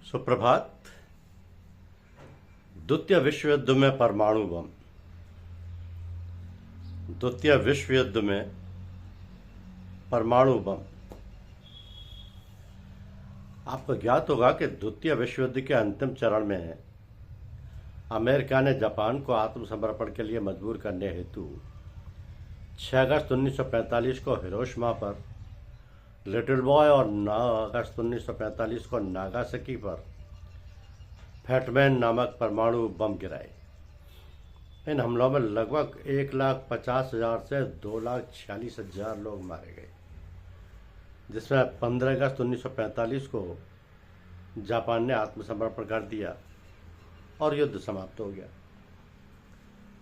सुप्रभात। द्वितीय विश्व युद्ध में परमाणु बम। द्वितीय विश्व युद्ध में परमाणु बम। आपको ज्ञात होगा कि द्वितीय विश्व युद्ध के अंतिम चरण में अमेरिका ने जापान को आत्मसमर्पण के लिए मजबूर करने हेतु 6 अगस्त 1945 को हिरोशिमा पर लिटिल बॉय और 9 अगस्त 1945 को नागासाकी पर फैटमैन नामक परमाणु बम गिराए। इन हमलों में लगभग 1,50,000 से 2,46,000 लोग मारे गए, जिसमें 15 अगस्त 1945 को जापान ने आत्मसमर्पण कर दिया और युद्ध समाप्त हो गया।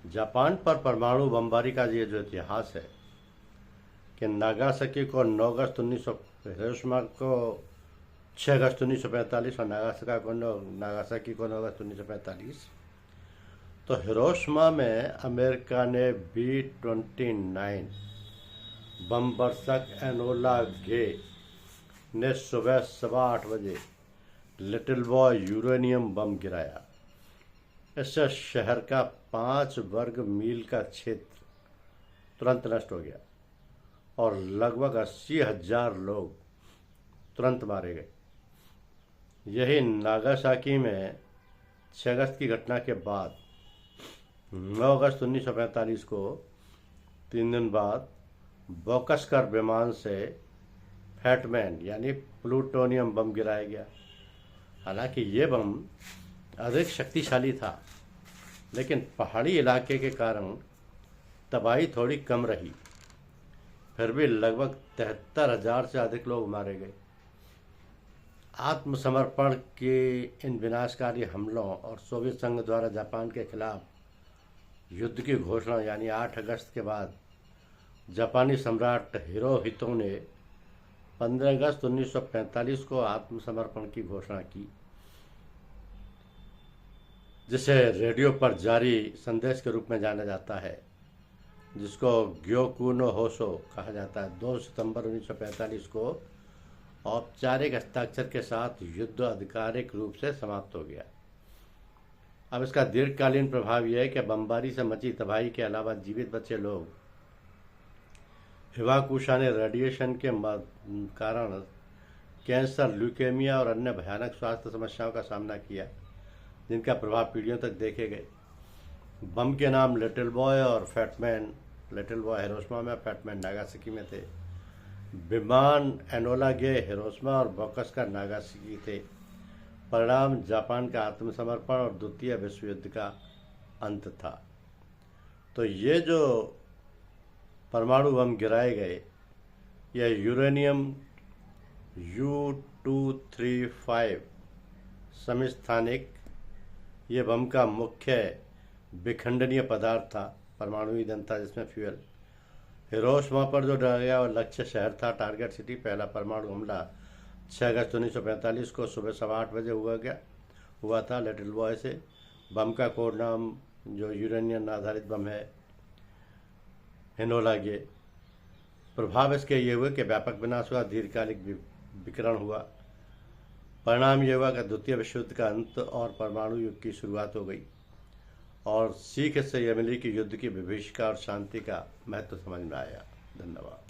जापान पर परमाणु बमबारी का ये जो इतिहास है कि नागासाकी को 9 अगस्त 1900, हिरोशिमा को 6 अगस्त 1945 और नागासाकी को 9 अगस्त 1945। तो हिरोशिमा में अमेरिका ने B-29 बम वर्षक एनोला गे ने सुबह 8:15 बजे लिटिल बॉय यूरेनियम बम गिराया। इससे शहर का 5 वर्ग मील का क्षेत्र तुरंत नष्ट हो गया और लगभग 80,000 लोग तुरंत मारे गए। यही नागासाकी में 6 अगस्त की घटना के बाद 9 अगस्त 1945 को 3 दिन बाद बोकसकर विमान से फैटमैन यानी प्लूटोनियम बम गिराया गया। हालांकि ये बम अधिक शक्तिशाली था, लेकिन पहाड़ी इलाके के कारण तबाही थोड़ी कम रही। फिर भी लगभग 73,000 से अधिक लोग मारे गए। आत्मसमर्पण के इन विनाशकारी हमलों और सोवियत संघ द्वारा जापान के खिलाफ युद्ध की घोषणा यानी 8 अगस्त के बाद जापानी सम्राट हिरोहितो ने 15 अगस्त 1945 को आत्मसमर्पण की घोषणा की, जिसे रेडियो पर जारी संदेश के रूप में जाना जाता है, जिसको ग्योकू नो होशो कहा जाता है। 2 सितंबर 1945 को औपचारिक हस्ताक्षर के साथ युद्ध आधिकारिक रूप से समाप्त हो गया। अब इसका दीर्घकालीन प्रभाव यह है कि बमबारी से मची तबाही के अलावा जीवित बचे लोग हिवाकुशा ने रेडिएशन के कारण कैंसर, ल्यूकेमिया और अन्य भयानक स्वास्थ्य समस्याओं का सामना किया, जिनका प्रभाव पीढ़ियों तक देखे गए। बम के नाम लिटिल बॉय और फैटमैन, लिटिल बॉय हिरोशिमा में, फैटमैन नागासाकी में थे। विमान एनोला गे हिरोशिमा और बोकसकर नागासाकी थे। परिणाम जापान का आत्मसमर्पण और द्वितीय विश्व युद्ध का अंत था। तो ये जो परमाणु बम गिराए गए, यह यूरेनियम U-235 समस्थानिक ये बम का मुख्य विखंडनीय पदार्थ था, परमाणु ईंधन था जिसमें फ्यूल। हिरोशिमा पर जो डरा गया और लक्ष्य शहर था, टारगेट सिटी। पहला परमाणु हमला 6 अगस्त 1945 को सुबह 8:15 बजे हुआ था लिटिल बॉय से। बम का कोड नाम जो यूरेनियम आधारित बम है, एनोला गे। प्रभाव इसके ये हुए कि व्यापक विनाश हुआ, दीर्घकालिक विकिरण हुआ। परिणाम ये हुआ कि द्वितीय विश्व युद्ध का अंत और परमाणु युग की शुरुआत हो गई। और सीख इससे यह मिली कि युद्ध की विभीषिका और शांति का महत्व समझ में आया। धन्यवाद।